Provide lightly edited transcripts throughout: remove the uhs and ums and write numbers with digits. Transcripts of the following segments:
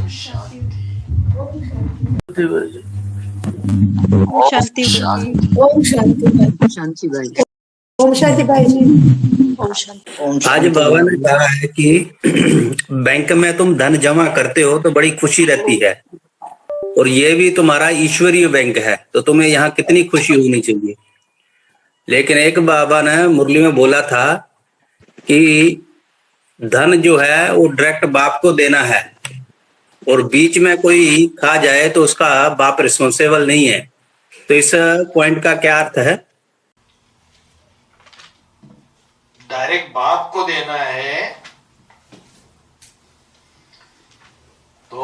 ओम शांति ओम शांति भाई। शांति भाई। ओम शांति भाई जी। ओम शांति। आज बाबा ने कहा है कि बैंक में तुम धन जमा करते हो तो बड़ी खुशी रहती है, और ये भी तुम्हारा ईश्वरीय बैंक है, तो तुम्हें यहाँ कितनी खुशी होनी चाहिए। लेकिन एक बाबा ने मुरली में बोला था कि धन जो है वो डायरेक्ट बाप को देना है, और बीच में कोई खा जाए तो उसका बाप रिस्पॉन्सिबल नहीं है। तो इस पॉइंट का क्या अर्थ है? डायरेक्ट बाप को देना है तो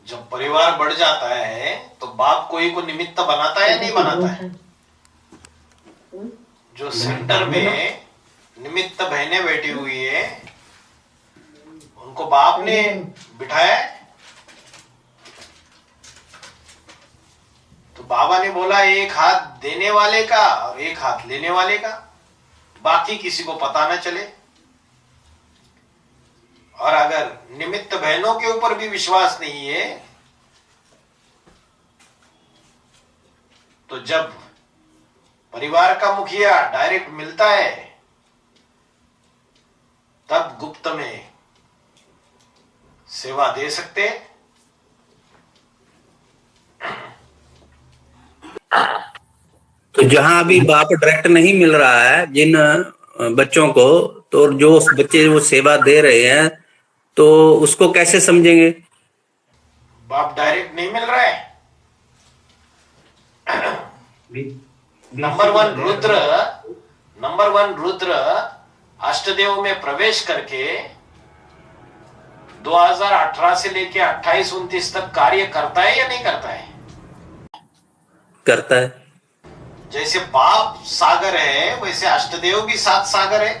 जब परिवार बढ़ जाता है तो बाप कोई को निमित्त बनाता है या नहीं बनाता है? जो सेंटर में निमित्त बहनें बैठी हुई है उनको बाप ने बिठाया है। तो बाबा ने बोला एक हाथ देने वाले का और एक हाथ लेने वाले का, बाकी किसी को पता न चले। और अगर निमित्त बहनों के ऊपर भी विश्वास नहीं है तो जब परिवार का मुखिया डायरेक्ट मिलता है तब गुप्त में सेवा दे सकते हैं। तो जहां अभी बाप डायरेक्ट नहीं मिल रहा है जिन बच्चों को, तो जो उस बच्चे वो सेवा दे रहे हैं तो उसको कैसे समझेंगे? बाप डायरेक्ट नहीं मिल रहा है। नंबर वन रुद्र अष्टदेव में प्रवेश करके 2018 से लेके 28-29 तक कार्य करता है या नहीं करता है? करता है। जैसे बाप सागर है वैसे अष्टदेव भी 7 सागर है।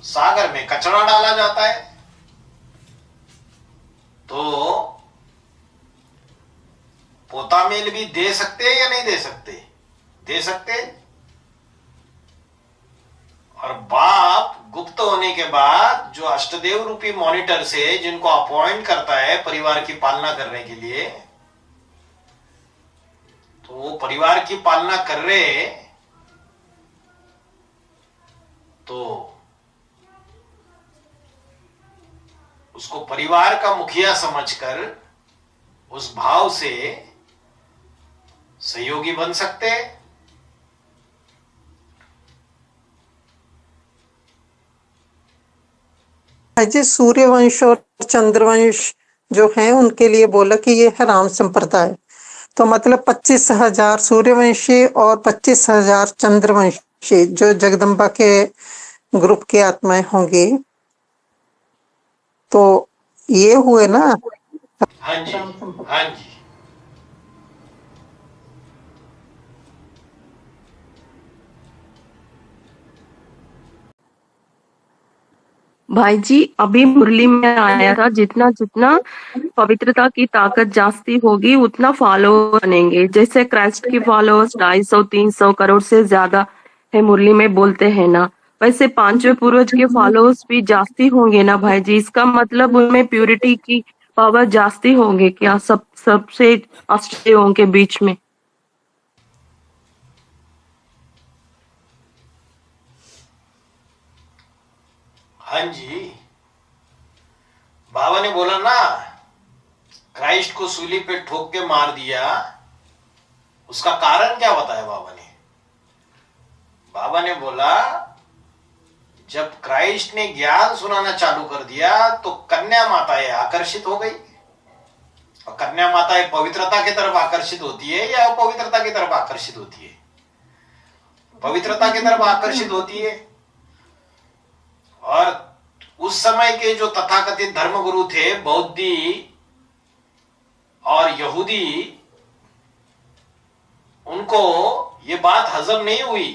सागर में कचरा डाला जाता है तो पोता मेल भी दे सकते हैं या नहीं दे सकते? दे सकते। और बाप गुप्त होने के बाद जो अष्टदेव रूपी मॉनिटर से जिनको अपॉइंट करता है परिवार की पालना करने के लिए, तो वो परिवार की पालना कर रहे तो उसको परिवार का मुखिया समझकर उस भाव से सहयोगी बन सकते हैं। अजय सूर्यवंश और चंद्रवंश जो हैं उनके लिए बोला कि ये है राम संप्रदाय, तो मतलब 25,000 सूर्यवंशी और 25,000 चंद्रवंशी जो जगदम्बा के ग्रुप की आत्माएं होंगी। तो ये हुए ना। हाँ जी, हाँ जी। भाई जी अभी मुरली में आया था जितना जितना पवित्रता की ताकत जास्ती होगी उतना फॉलोअर बनेंगे। जैसे क्राइस्ट की फॉलोअर्स 250-300 करोड़ से ज्यादा है मुरली में बोलते हैं ना, वैसे पांचवें पूर्वज के फॉलोअर्स भी जास्ती होंगे ना भाई जी। इसका मतलब उनमें प्यूरिटी की पावर जास्ती होंगे क्या सबसे अष्टदेवों के बीच में? हाँ जी, बाबा ने बोला ना क्राइस्ट को सूली पे ठोक के मार दिया, उसका कारण क्या बताया बाबा ने? बाबा ने बोला जब क्राइस्ट ने ज्ञान सुनाना चालू कर दिया तो कन्या माताएं आकर्षित हो गई। और कन्या माताएं पवित्रता की तरफ आकर्षित होती है या अपवित्रता की तरफ आकर्षित होती है? पवित्रता की तरफ आकर्षित होती है। और उस समय के जो तथाकथित धर्मगुरु थे, बौद्धि और यहूदी, उनको ये बात हजम नहीं हुई,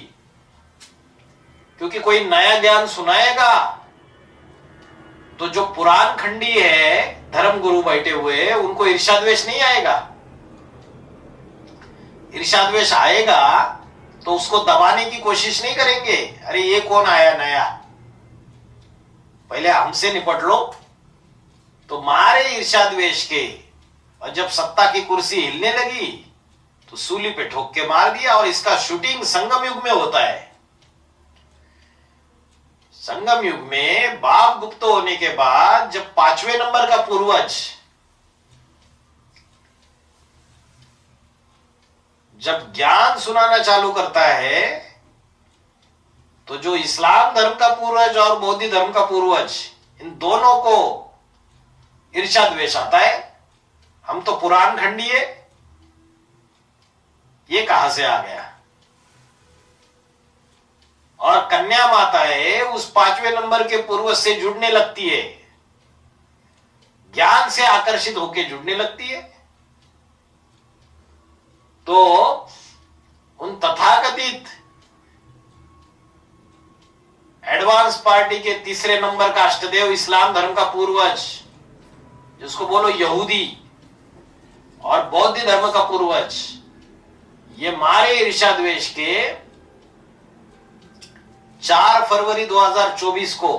क्योंकि कोई नया ज्ञान सुनाएगा तो जो पुराण खंडी है धर्मगुरु बैठे हुए उनको ईर्ष्या द्वेष नहीं आएगा। ईर्ष्या द्वेष आएगा तो उसको दबाने की कोशिश नहीं करेंगे, अरे ये कौन आया नया, पहले हमसे निपट लो। तो मारे ईर्ष्या द्वेष के, और जब सत्ता की कुर्सी हिलने लगी तो सूली पे ठोक के मार दिया। और इसका शूटिंग संगम युग में होता है। संगम युग में बाप गुप्त होने के बाद जब 5वें नंबर का पूर्वज जब ज्ञान सुनाना चालू करता है, तो जो इस्लाम धर्म का पूर्वज और बौद्ध धर्म का पूर्वज, इन दोनों को ईर्ष्या द्वेष आता है। हम तो पुराण खंडी है, ये कहां से आ गया। और कन्या माता है उस 5वें नंबर के पूर्वज से जुड़ने लगती है, ज्ञान से आकर्षित होकर जुड़ने लगती है। तो उन तथाकथित एडवांस पार्टी के 3रे नंबर का अष्टदेव इस्लाम धर्म का पूर्वज, जिसको बोलो यहूदी, और बौद्ध धर्म का पूर्वज, ये मारे ईर्ष्या द्वेष के 4 फरवरी 2024 को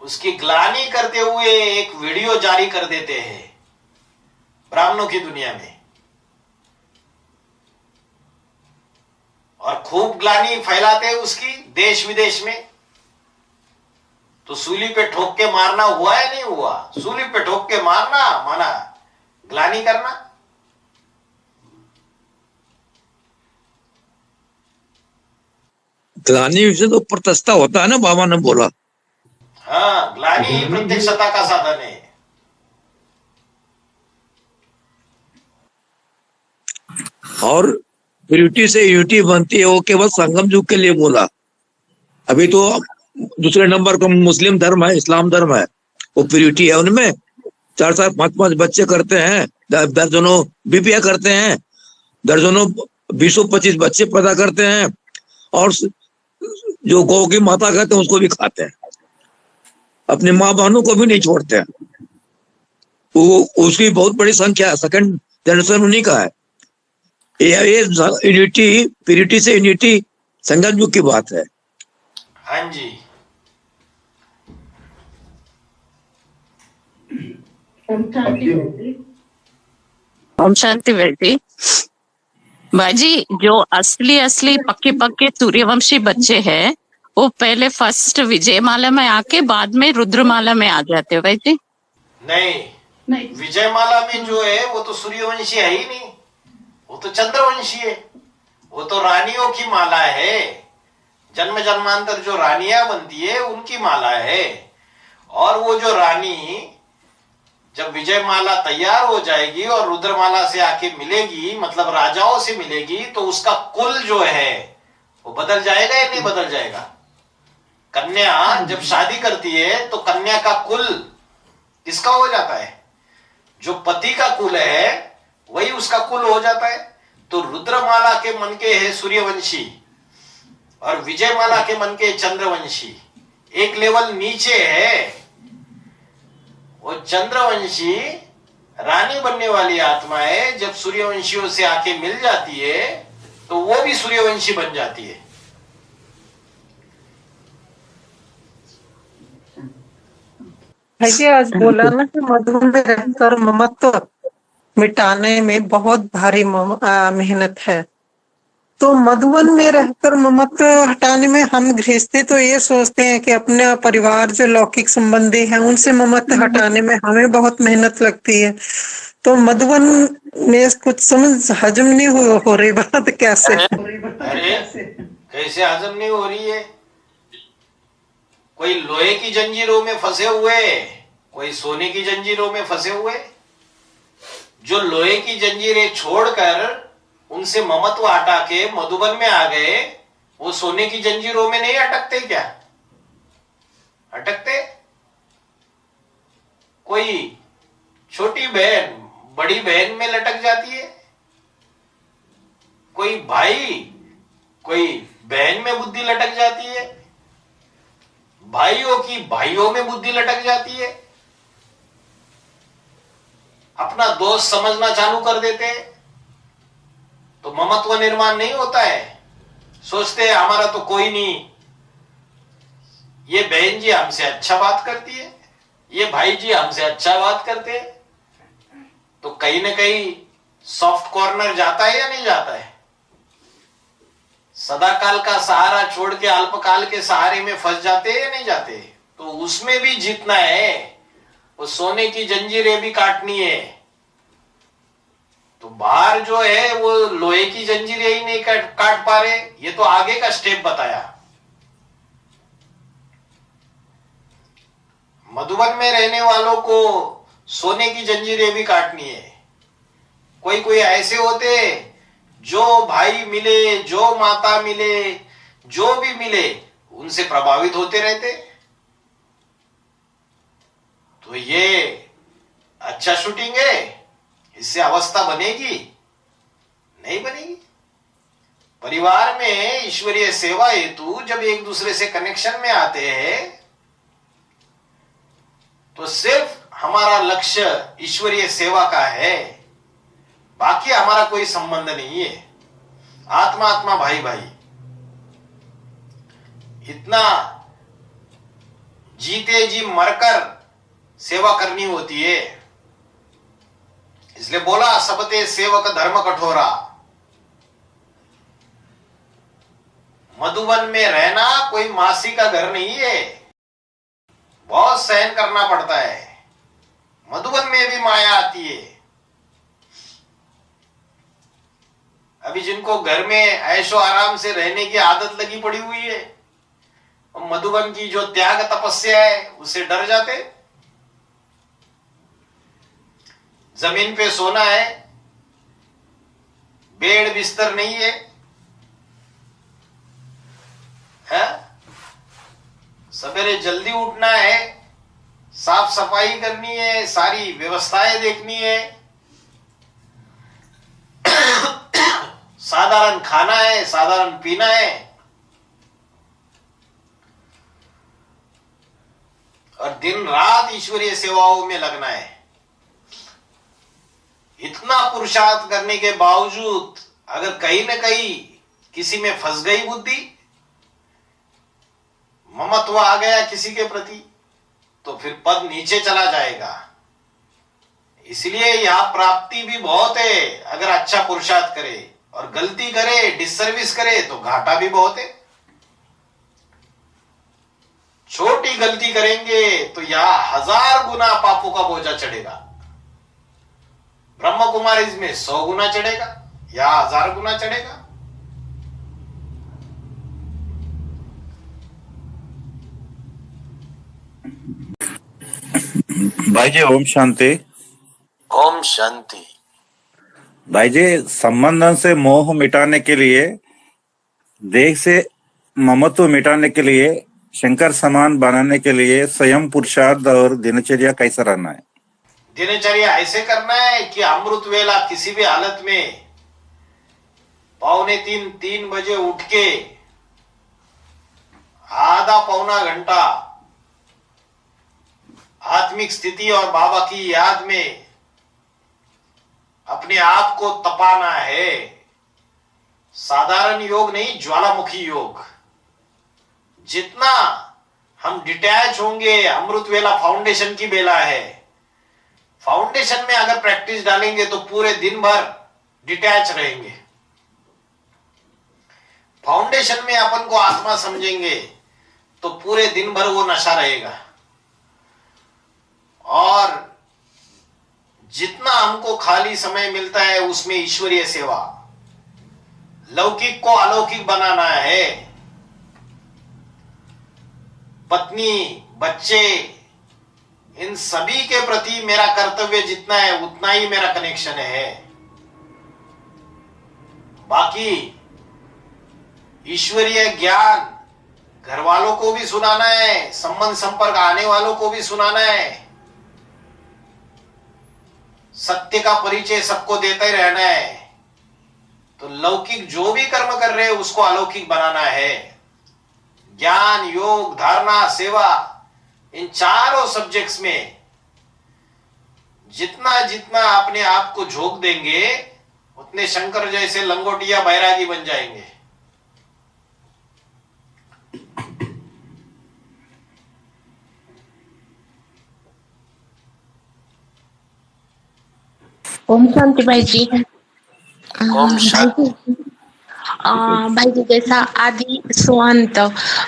उसकी ग्लानि करते हुए एक वीडियो जारी कर देते हैं ब्राह्मणों की दुनिया में, और खूब ग्लानि फैलाते हैं उसकी देश विदेश में। तो सूली पे ठोक के मारना हुआ या नहीं हुआ? सूली पे ठोक के मारना माना ग्लानि करना। ग्लानि से तो प्रत्यक्षता होता है ना, बाबा ने बोला। हाँ, ग्लानि ही प्रत्यक्षता का साधन है। और प्यूरिटी से यूनिटी बनती है, वो केवल संगम युग के लिए बोला। अभी तो दूसरे नंबर का मुस्लिम धर्म है, इस्लाम धर्म है, वो प्यूरिटी है। उनमें 4-4, 5-5 बच्चे करते हैं, दर्जनों बीबिया करते हैं, दर्जनों 20-25 बच्चे पैदा करते हैं, और जो गौ की माता कहते हैं उसको भी खाते हैं, अपनी माँ बहनों को भी नहीं छोड़ते हैं। वो उसकी बहुत बड़ी संख्या है, 2nd जनरेशन उन्हीं का है। ये यूनिटी, प्यूरिटी से यूनिटी संगम युग की बात है। हाँ जी। ओम शांति बेटी। बाजी, जो असली पक्के सूर्यवंशी बच्चे हैं, वो पहले फर्स्ट विजयमाला में आके बाद में रुद्रमाला में आ जाते हो भाई जी। नहीं, विजयमाला में जो है वो तो सूर्यवंशी है ही नहीं, वो तो चंद्रवंशी है। वो तो रानियों की माला है, जन्म जन्मांतर जो रानियां बनती है उनकी माला है। और वो जो रानी जब विजयमाला तैयार हो जाएगी और रुद्रमाला से आके मिलेगी, मतलब राजाओं से मिलेगी, तो उसका कुल जो है वो बदल जाएगा या नहीं बदल जाएगा? कन्या जब शादी करती है तो कन्या का कुल किसका हो जाता है? जो पति का कुल है वही उसका कुल हो जाता है। तो रुद्रमाला के मन के है सूर्यवंशी और विजयमाला के मन के चंद्रवंशी, एक लेवल नीचे है। वो चंद्रवंशी रानी बनने वाली आत्मा है, जब सूर्यवंशियों से आके मिल जाती है तो वो भी सूर्यवंशी बन जाती है। भाई आज बोला ना कि मधु में रहकर ममत्व मिटाने में बहुत भारी मेहनत है। तो मधुवन में रहकर ममत्व हटाने में हम गृहस्थी तो ये सोचते हैं कि अपने परिवार जो लौकिक संबंधी हैं उनसे ममत्व हटाने में हमें बहुत मेहनत लगती है। तो मधुवन में कुछ समझ हजम नहीं हो रही बात कैसे? अरे कैसे हजम नहीं हो रही है? कोई लोहे की जंजीरों में फंसे हुए, कोई सोने की जंजीरों में फंसे हुए। जो लोहे की जंजीरें छोड़कर उनसे ममत्व हटा के मधुबन में आ गए, वो सोने की जंजीरों में नहीं अटकते क्या? अटकते। कोई छोटी बहन बड़ी बहन में लटक जाती है, कोई भाई कोई बहन में बुद्धि लटक जाती है, भाइयों की भाइयों में बुद्धि लटक जाती है, अपना दोस्त समझना चालू कर देते हैं। तो ममत्व निर्माण नहीं होता है। सोचते हैं हमारा तो कोई नहीं, ये बहन जी हमसे अच्छा बात करती है, ये भाई जी हमसे अच्छा बात करते हैं, तो कहीं ना कहीं सॉफ्ट कॉर्नर जाता है या नहीं जाता है? सदाकाल का सहारा छोड़ के अल्पकाल के सहारे में फंस जाते हैं या नहीं जाते? तो उसमें भी जीतना है, वो सोने की जंजीरें भी काटनी है। तो बाहर जो है वो लोहे की जंजीरें ही नहीं काट पा रहे, ये तो आगे का स्टेप बताया। मधुबन में रहने वालों को सोने की जंजीरें भी काटनी है। कोई कोई ऐसे होते जो भाई मिले, जो माता मिले, जो भी मिले उनसे प्रभावित होते रहते। तो ये अच्छा शूटिंग है, इससे अवस्था बनेगी? नहीं बनेगी। परिवार में ईश्वरीय सेवा हेतु जब एक दूसरे से कनेक्शन में आते हैं तो सिर्फ हमारा लक्ष्य ईश्वरीय सेवा का है, बाकी हमारा कोई संबंध नहीं है। आत्मा आत्मा भाई भाई, इतना जीते जी मरकर सेवा करनी होती है। इसलिए बोला सबते सेवक धर्म कठोरा। मधुबन में रहना कोई मासी का घर नहीं है, बहुत सहन करना पड़ता है। मधुबन में भी माया आती है। अभी जिनको घर में ऐशो आराम से रहने की आदत लगी पड़ी हुई है, मधुबन की जो त्याग तपस्या है उससे डर जाते। जमीन पे सोना है, बेड बिस्तर नहीं है, सवेरे जल्दी उठना है, साफ सफाई करनी है, सारी व्यवस्थाएं देखनी है, साधारण खाना है, साधारण पीना है, और दिन रात ईश्वरीय सेवाओं में लगना है। इतना पुरुषार्थ करने के बावजूद अगर कहीं न कहीं किसी में फंस गई बुद्धि, ममत्व आ गया किसी के प्रति, तो फिर पद नीचे चला जाएगा। इसलिए यहां प्राप्ति भी बहुत है अगर अच्छा पुरुषार्थ करे, और गलती करे, डिससर्विस करे तो घाटा भी बहुत है। छोटी गलती करेंगे तो यहां 1000 गुना पापों का बोझा चढ़ेगा। ब्रह्म कुमारी में 100 गुना चढ़ेगा या 1000 गुना चढ़ेगा। भाई जी ओम शांति। ओम शांति। भाई जी संबंधन से मोह मिटाने के लिए, देह से ममत्व मिटाने के लिए, शंकर समान बनाने के लिए स्वयं पुरुषार्थ और दिनचर्या कैसा रहना है? दिनचर्या ऐसे करना है कि अमृत वेला किसी भी हालत में 2:45-3 बजे उठ के आधा पौना घंटा आत्मिक स्थिति और बाबा की याद में अपने आप को तपाना है। साधारण योग नहीं, ज्वालामुखी योग। जितना हम डिटैच होंगे, अमृत वेला फाउंडेशन की बेला है। फाउंडेशन में अगर प्रैक्टिस डालेंगे तो पूरे दिन भर डिटैच रहेंगे। फाउंडेशन में अपन को आत्मा समझेंगे तो पूरे दिन भर वो नशा रहेगा। और जितना हमको खाली समय मिलता है उसमें ईश्वरीय सेवा, लौकिक को अलौकिक बनाना है। पत्नी, बच्चे, इन सभी के प्रति मेरा कर्तव्य जितना है उतना ही मेरा कनेक्शन है। बाकी ईश्वरीय ज्ञान घर वालों को भी सुनाना है, संबंध संपर्क आने वालों को भी सुनाना है। सत्य का परिचय सबको देते रहना है। तो लौकिक जो भी कर्म कर रहे हैं उसको अलौकिक बनाना है। ज्ञान, योग, धारणा, सेवा, इन चारों सब्जेक्ट्स में जितना जितना अपने आप को झोंक देंगे उतने शंकर जैसे लंगोटिया बैरागी बन जाएंगे। ओम शांति भाई जी। ओम शांति। भाई जी जैसा आदि सो अंत,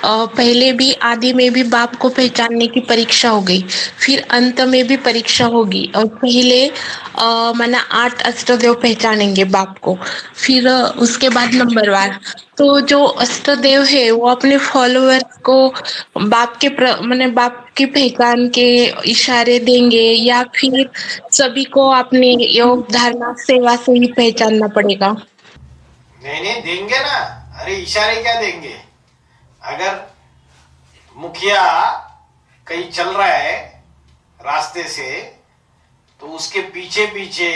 पहले भी आदि में भी बाप को पहचानने की परीक्षा हो गई, फिर अंत में भी परीक्षा होगी, और पहले माना 8 अष्टदेव पहचानेंगे बाप को, फिर उसके बाद नंबरवार। तो जो अष्टदेव है वो अपने फॉलोअर्स को बाप के माने बाप की पहचान के इशारे देंगे, या फिर सभी को अपने योग धारणा सेवा से ही पहचानना पड़ेगा? नहीं देंगे ना। अरे इशारे क्या देंगे? अगर मुखिया कहीं चल रहा है रास्ते से, तो उसके पीछे पीछे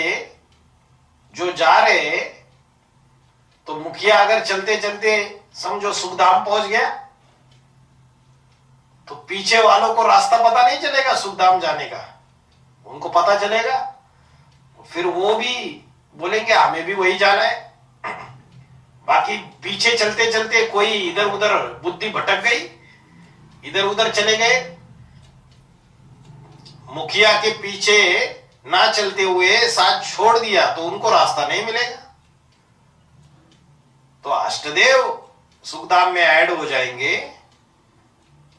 जो जा रहे, तो मुखिया अगर चलते चलते समझो सुखधाम पहुंच गया, तो पीछे वालों को रास्ता पता नहीं चलेगा सुखधाम जाने का, उनको पता चलेगा, फिर वो भी बोलेंगे हमें भी वही जाना है। बाकी पीछे चलते चलते कोई इधर उधर बुद्धि भटक गई, इधर उधर चले गए, मुखिया के पीछे ना चलते हुए साथ छोड़ दिया, तो उनको रास्ता नहीं मिलेगा। तो अष्टदेव सुखधाम में ऐड हो जाएंगे,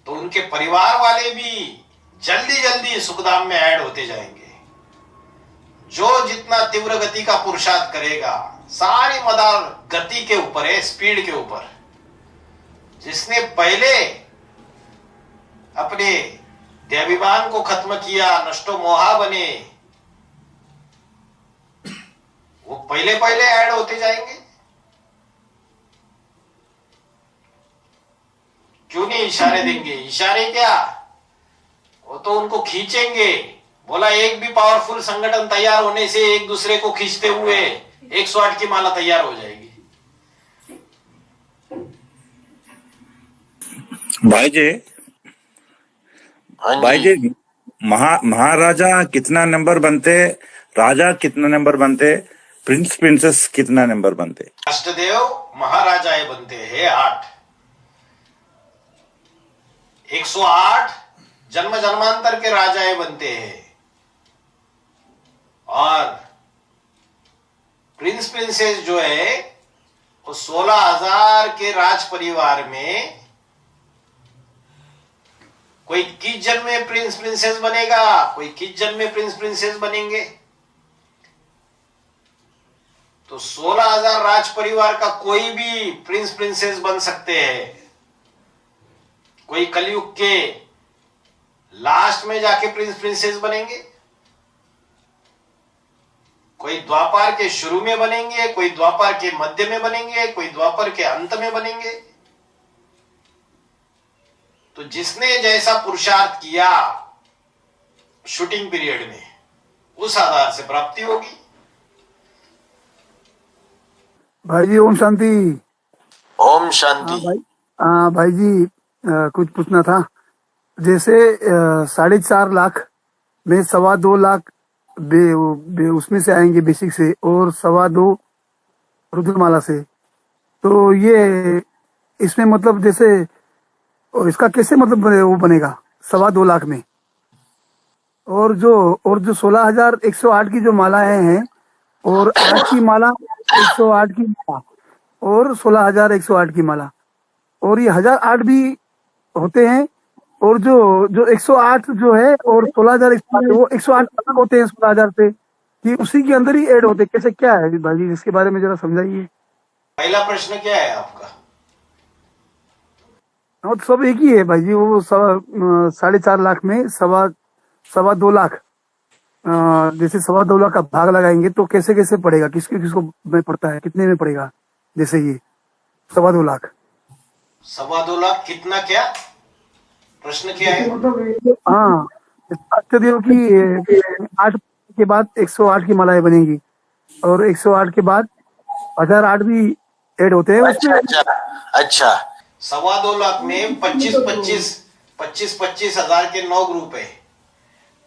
तो उनके परिवार वाले भी जल्दी जल्दी सुखधाम में ऐड होते जाएंगे। जो जितना तीव्र गति का पुरुषार्थ करेगा, सारी मदार गति के ऊपर है, स्पीड के ऊपर। जिसने पहले अपने देहाभिमान को खत्म किया, नष्टो मोहा बने, वो पहले पहले ऐड होते जाएंगे। क्यों नहीं इशारे देंगे? इशारे क्या, वो तो उनको खींचेंगे। बोला एक भी पावरफुल संगठन तैयार होने से एक दूसरे को खींचते हुए 108 की माला तैयार हो जाएगी। भाई जी महाराजा कितना नंबर बनते, राजा कितना नंबर बनते, प्रिंस प्रिंसेस कितना नंबर बनते? अष्टदेव महाराजाएं बनते हैं 8। 108 जन्म जन्मांतर के राजाएं बनते हैं, और प्रिंस प्रिंसेस जो है वो 16,000 के राज परिवार में कोई किस जन्म में प्रिंस प्रिंसेस बनेगा, कोई किस जन्म में प्रिंस प्रिंसेस बनेंगे। तो 16,000 राज परिवार का कोई भी प्रिंस प्रिंसेस बन सकते हैं। कोई कलयुग के लास्ट में जाके प्रिंस प्रिंसेस बनेंगे, कोई द्वापर के शुरू में बनेंगे, कोई द्वापर के मध्य में बनेंगे, कोई द्वापर के अंत में बनेंगे। तो जिसने जैसा पुरुषार्थ किया शूटिंग पीरियड में, उस आधार से प्राप्ति होगी। भाई जी ओम शांति। ओम शांति। भाई जी कुछ पूछना था। जैसे 4.5 लाख में 2.25 लाख उसमें से आएंगे बेसिक से, और 2.25 रुद्रमाला से, तो ये इसमें मतलब जैसे इसका कैसे मतलब वो बनेगा 2.25 लाख में? और जो 16,108 की जो मालाएं हैं, और 8 की माला 108 की माला, और 16,108 की माला, और ये 1,008 भी होते हैं, और जो 108 जो है और 16,108 वो 108 अलग होते हैं 16,000 से, कि उसी के अंदर ही ऐड होते, कैसे क्या है भाई जी, इसके बारे में जरा समझाइए। पहला प्रश्न क्या है आपका? तो सब एक ही है भाई जी। वो 4.5 लाख में 2.25 लाख, जैसे 2.25 लाख का भाग लगाएंगे तो कैसे कैसे पड़ेगा, किसको में पड़ता है, कितने में पड़ेगा? जैसे ये 2.25 लाख, 2.25 लाख कितना, क्या प्रश्न क्या है? हाँ, अष्टदेव की 8 के बाद 108 की मालाएं बनेगी, और 108 के बाद 1,008 भी ऐड होते हैं उसमें। अच्छा 2.25 लाख में 25,000 के 9 ग्रुप है।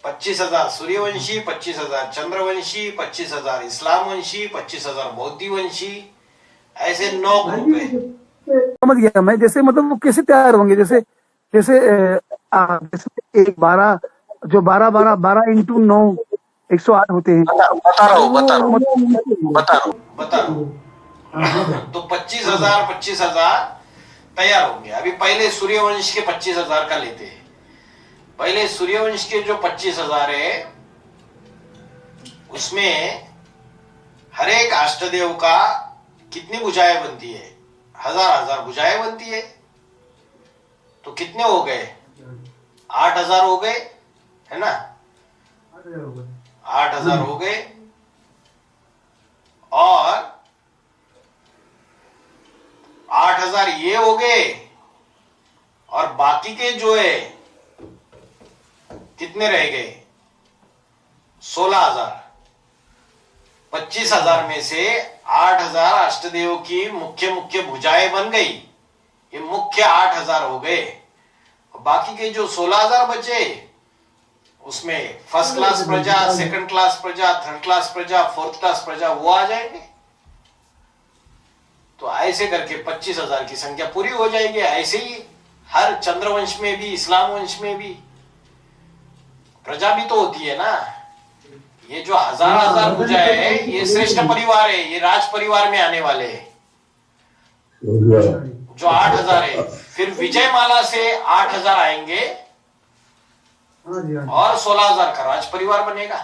25,000 सूर्यवंशी, 25,000 चंद्रवंशी, 25,000 इस्लामवंशी, 25,000 बौद्धवंशी, ऐसे 9 ग्रुप है। समझ गया मैं। जैसे मतलब वो कैसे तैयार होंगे? जैसे जैसे जैसे एक 12 जो 12 इंटू 9 108 होते हैं। बता रहा हूँ। तो 25,000 तैयार होंगे। अभी पहले सूर्यवंश के 25,000 का लेते हैं। पहले सूर्यवंश के जो 25,000 है, उसमें हर एक अष्टदेव का कितनी भुजाएं बनती है? 1,000 भुजाएं बनती है। तो कितने हो गए? 8,000 हो गए, है ना? 8,000 हो गए। और 8,000 ये हो गए, और बाकी के जो है कितने रह गए? 16,000। 25,000 में से 8,000 अष्टदेव की मुख्य मुख्य भुजाएं बन गई। ये मुख्य 8,000 हो गए। बाकी के जो 16,000 बचे, उसमें फर्स्ट क्लास प्रजा, सेकंड क्लास प्रजा, थर्ड क्लास प्रजा, फोर्थ क्लास प्रजा, वो आ जाएंगे। तो ऐसे करके 25,000 की संख्या पूरी हो जाएगी। ऐसे ही हर चंद्रवंश में भी, इस्लाम वंश में भी प्रजा भी तो होती है ना। ये जो 1,000 भुजा है, ये श्रेष्ठ परिवार है, ये राज परिवार में आने वाले हैं। जो 8,000 है, फिर विजय माला से 8,000 आएंगे और 16,000 का राज परिवार बनेगा।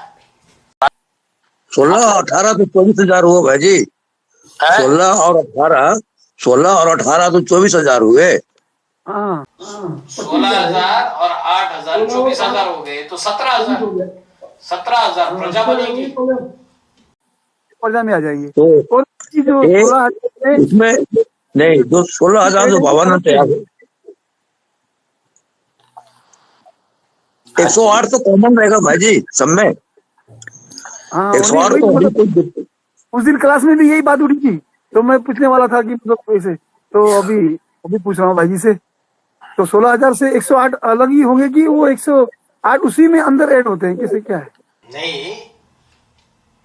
16, 18 तो 24,000 हुआ भाई। 16 और 18 तो 24,000 हुए। 16,000 और 8,000 24,000 हो गए, तो 17,000 प्रजा बनेगी। प्रजा में आ जाएंगे। तो और जो 16,000 इसमें नहीं, जो 16,000 जो बाबा ने तैयार 108 तो कॉमन रहेगा भाई जी सब में। 108 तो बिल्कुल। उस दिन क्लास में भी यही बात उठी थी, तो मैं पूछने वाला था कि मतलब कैसे। तो अभी पूछ रहा हूँ भाई जी से। तो 16,000 से 108 अलग ही होंगे कि वो 108 उसी में अंदर ऐड होते हैं? कैसे क्या है? नहीं,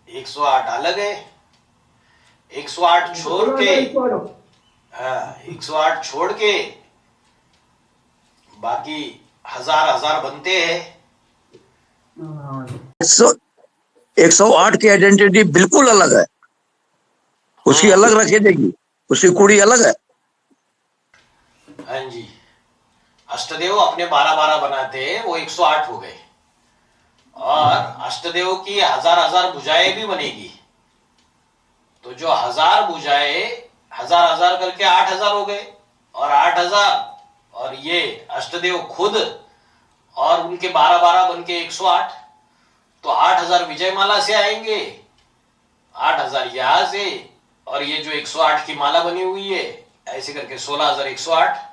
108 अलग है। 108 छोड़ के, हाँ, 108 छोड़ के बाकी 1,000 बनते हैं। 108 की आइडेंटिटी बिल्कुल अलग है, उसकी अलग रखी देगी, उसकी कुड़ी अलग है। हाँ जी, अष्टदेव अपने 12 बनाते हैं, वो 108 हो गए। और अष्टदेव की 1,000 भुजाएं भी बनेगी। तो जो 1,000 भुजाएं 1,000 करके 8,000 हो गए, और 8,000 और ये अष्टदेव खुद और उनके 12 बन के 108। तो 8,000 विजय माला से आएंगे, 8,000 यहां से, और ये जो 108 की माला बनी हुई है, ऐसे करके 16,108।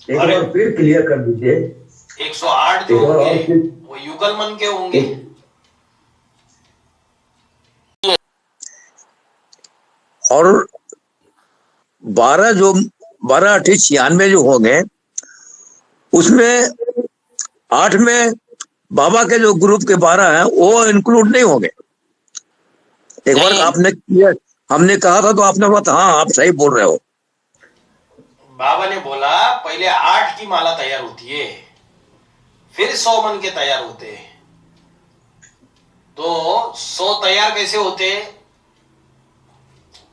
एक बार फिर क्लियर कर दीजिए। 108 जो होंगे वो युगल मन के होंगे। और 12 8 96 जो होंगे, उसमें 8 में बाबा के जो ग्रुप के 12 हैं वो इंक्लूड नहीं होंगे। एक बार आपने किया, हमने कहा था तो आपने बोला हाँ आप सही बोल रहे हो। बाबा ने बोला पहले 8 की माला तैयार होती है, फिर 100 मन के तैयार होते हैं। तो 100 तैयार कैसे होते?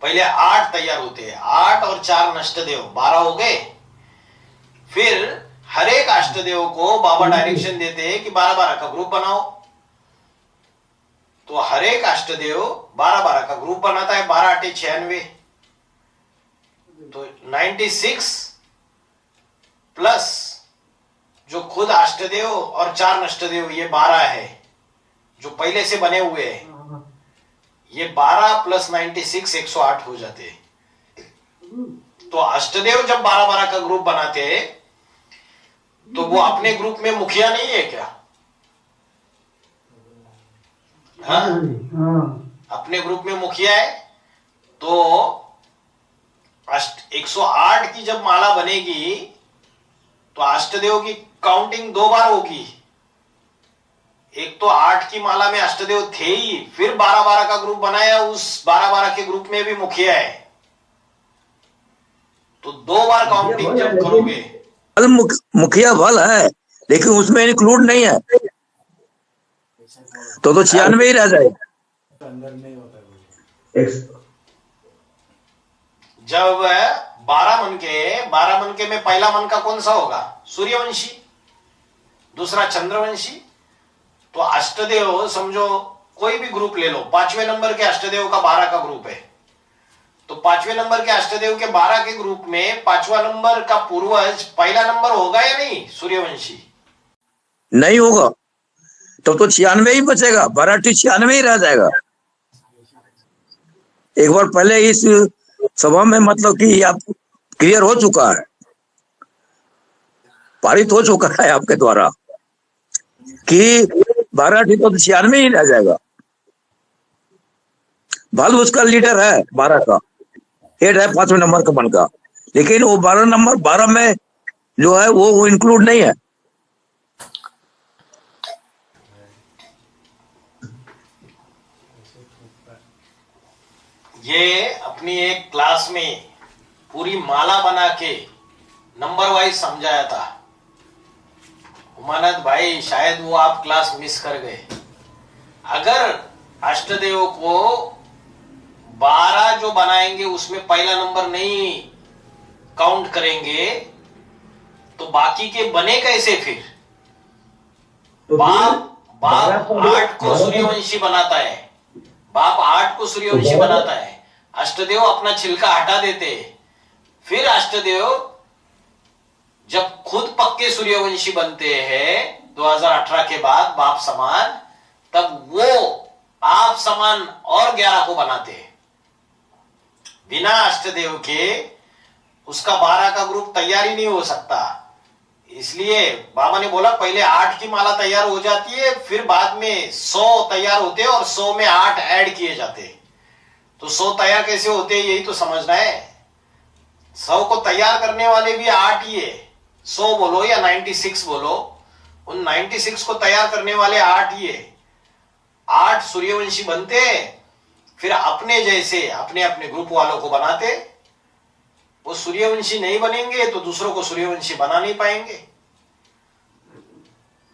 पहले 8 तैयार होते हैं, 8 और 4 नष्टदेव 12 हो गए। फिर हर एक अष्टदेव को बाबा डायरेक्शन देते हैं कि 12 का ग्रुप बनाओ। तो हर एक अष्टदेव 12 का ग्रुप बनाता है। 12 8 96, तो 96 प्लस जो खुद अष्टदेव और 4 नष्टदेव, ये 12 है जो पहले से बने हुए हैं। ये 12 प्लस 96 108 हो जाते हैं। तो अष्टदेव जब 12 का ग्रुप बनाते हैं, तो वो अपने ग्रुप में मुखिया नहीं है क्या? हाँ? अपने ग्रुप में मुखिया है। तो 108 की जब माला बनेगी तो अष्टदेव की काउंटिंग 2 बार होगी। एक तो 8 की माला में अष्टदेव थे ही, फिर 12-12 का ग्रुप बनाया, उस 12-12 के ग्रुप में भी मुखिया है, तो 2 बार काउंटिंग जब करोगे। मुखिया बल है लेकिन उसमें इंक्लूड नहीं है, तो 96 ही रह जाएगा। जब 12 मन के में पहला मन का कौन सा होगा? सूर्यवंशी, दूसरा चंद्रवंशी। तो अष्टदेव समझो कोई भी ग्रुप ले लो, 5वें नंबर के अष्टदेव का 12 का ग्रुप है, तो 5वें नंबर के अष्टदेव के 12 के ग्रुप में 5वां नंबर का पूर्वज पहला नंबर होगा या नहीं? सूर्यवंशी नहीं होगा, तो 96 ही बचेगा, 12 ही रह जाएगा। एक बार पहले इस सभा में मतलब कि आप क्लियर हो चुका है, पारित हो चुका है आपके द्वारा कि 12 तो 96 ही रह जाएगा। भालू उसका लीडर है, 12 का हेड है, 5वें नंबर का मन का, लेकिन वो 12 में जो है वो इंक्लूड नहीं है। ये अपनी एक क्लास में पूरी माला बना के नंबर वाइज समझाया था। उमानंद भाई शायद वो आप क्लास मिस कर गए। अगर अष्टदेव को 12 जो बनाएंगे उसमें पहला नंबर नहीं काउंट करेंगे तो बाकी के बने कैसे फिर? तो बाप 8 को सूर्यवंशी बनाता है, बाप 8 को सूर्यवंशी बनाता है, अष्टदेव अपना छिलका हटा देते, फिर अष्टदेव जब खुद पक्के सूर्यवंशी बनते हैं 2018 के बाद बाप समान, तब वो आप समान और 11 को बनाते हैं। बिना अष्टदेव के उसका 12 का ग्रुप तैयार ही नहीं हो सकता। इसलिए बाबा ने बोला पहले 8 की माला तैयार हो जाती है, फिर बाद में 100 तैयार होते हैं और 100 में 8 ऐड किए जाते हैं। तो 100 तैयार कैसे होते हैं यही तो समझना है। 100 को तैयार करने वाले भी 8 ही है, 100 बोलो या 96 बोलो, उन 96 को तैयार करने वाले 8 ही है। 8 सूर्यवंशी बनते, फिर अपने जैसे अपने अपने ग्रुप वालों को बनाते। वो सूर्यवंशी नहीं बनेंगे तो दूसरों को सूर्यवंशी बना नहीं पाएंगे।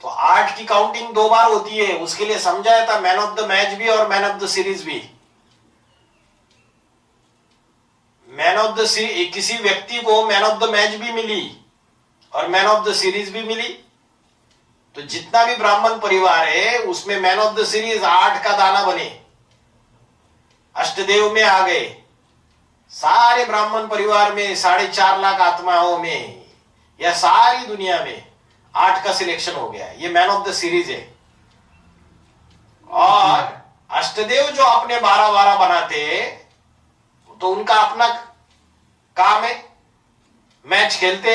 तो 8 की काउंटिंग 2 बार होती है, उसके लिए समझाया था मैन ऑफ द मैच भी और मैन ऑफ द सीरीज भी। मैन ऑफ द किसी व्यक्ति को मैन ऑफ द मैच भी मिली और मैन ऑफ द सीरीज भी मिली। तो जितना भी ब्राह्मण परिवार है उसमें मैन ऑफ द सीरीज 8 का दाना बने, अष्टदेव में आ गए। सारे ब्राह्मण परिवार में 4.5 लाख आत्माओं में या सारी दुनिया में 8 का सिलेक्शन हो गया। ये मैन ऑफ द सीरीज है। और अष्टदेव जो अपने 12-12 बनाते तो उनका अपना काम है, मैच खेलते,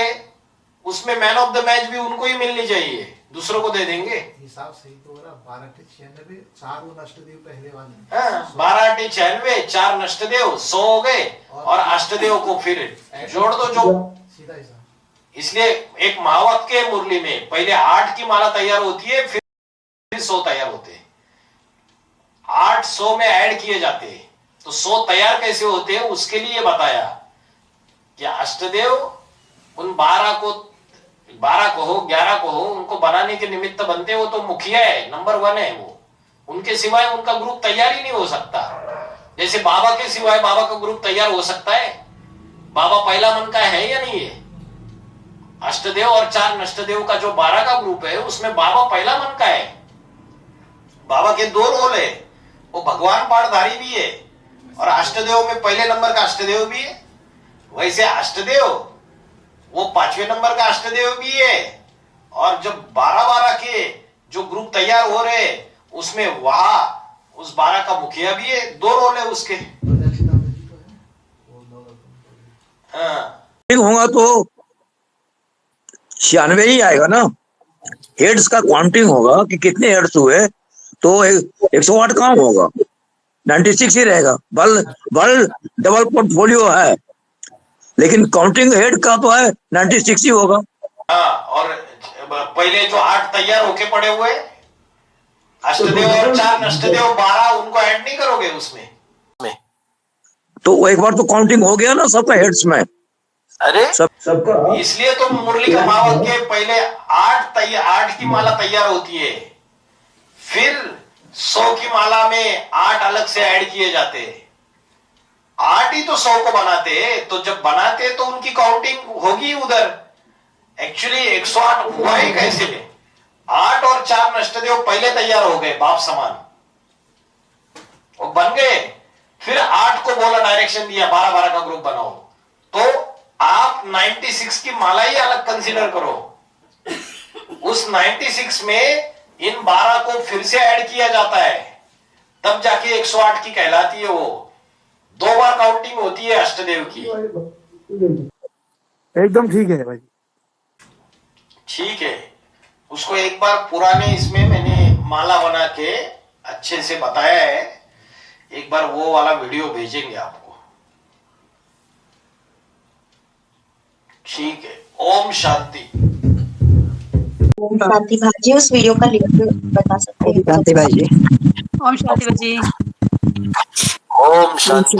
उसमें मैन ऑफ द मैच भी उनको ही मिलनी चाहिए, दूसरों को दे देंगे। हिसाब सही तो हो रहा, 12-96 4 अष्टदेव पहले वाले। हाँ, 12-96 4 नष्टदेव 100 हो गए और अष्टदेव को फिर जोड़ दो जो सीधा हिसाब। इसलिए एक महावत के मुरली में पहले 8 की माला तैयार होती है, फिर 100 तैयार होते हैं। 8 100 में ऐड किए जाते हैं। तो 100 तैयार कैसे होते हैं उसके लिए बताया कि अष्टदेव उन 12 को हो 11 को हो उनको बनाने के निमित्त बनते। वो तो मुखिया है, नंबर 1 है वो, उनके सिवाय उनका ग्रुप तैयार ही नहीं हो सकता। जैसे बाबा के सिवाय बाबा का ग्रुप तैयार हो सकता है? बाबा पहला मन का है या नहीं है? अष्टदेव और 4 नष्टदेव का जो 12 का ग्रुप है उसमें बाबा पहला मन का है। बाबा के 2 रोल है, वो भगवान पाठधारी भी है और अष्टदेव में पहले नंबर का अष्टदेव भी है। वैसे अष्टदेव वो 5वें नंबर का अष्टदेव भी है और जब 12-12 के जो ग्रुप तैयार हो रहे उसमें वहां उस 12 का मुखिया भी है। 2 रोल है उसके। हाँ, होगा तो 96 ही आएगा ना। हेड्स का काउंटिंग होगा कि कितने हेड्स हुए, तो 108 काम होगा, 96 ही रहेगा। बल डबल पोर्टफोलियो है, लेकिन काउंटिंग हेड का तो है 96 ही होगा। हाँ, और पहले जो 8 तैयार होके पड़े हुए अष्टदेव और 4 नष्टदेव 12, उनको ऐड नहीं करोगे उसमें? तो एक बार तो काउंटिंग हो गया ना सबका हेड्स में। अरे सबका इसलिए तो मुरली का मावक के पहले 8 की माला तैयार होती है, फिर 100 की माला में 8 अलग से ऐड किए जाते हैं। 8 ही तो 100 को बनाते हैं, तो जब बनाते हैं तो उनकी काउंटिंग होगी उधर। एक्चुअली 108 हुआ ही कैसे? 8 और 4 नष्टदेव पहले तैयार हो गए बाप समान, वो बन गए। फिर 8 को बोला, डायरेक्शन दिया 12-12 का ग्रुप बनाओ, तो आप 96 की माला ही अलग कंसीडर करो। उस 96 में इन 12 को फिर से ऐड किया जाता है, तब जाके 108 की कहलाती है। वो 2 बार काउंटिंग होती है अष्टदेव की। एकदम ठीक है भाई। ठीक है, उसको एक बार पुराने इसमें मैंने माला बना के अच्छे से बताया है, एक बार वो वाला वीडियो भेजेंगे आपको। ठीक है, ओम शांति। ओम शांति भाजी, उस वीडियो का लिंक बता सकते हैं? शांति भाई जी। ओम शांति भाई जी। ओम शांति।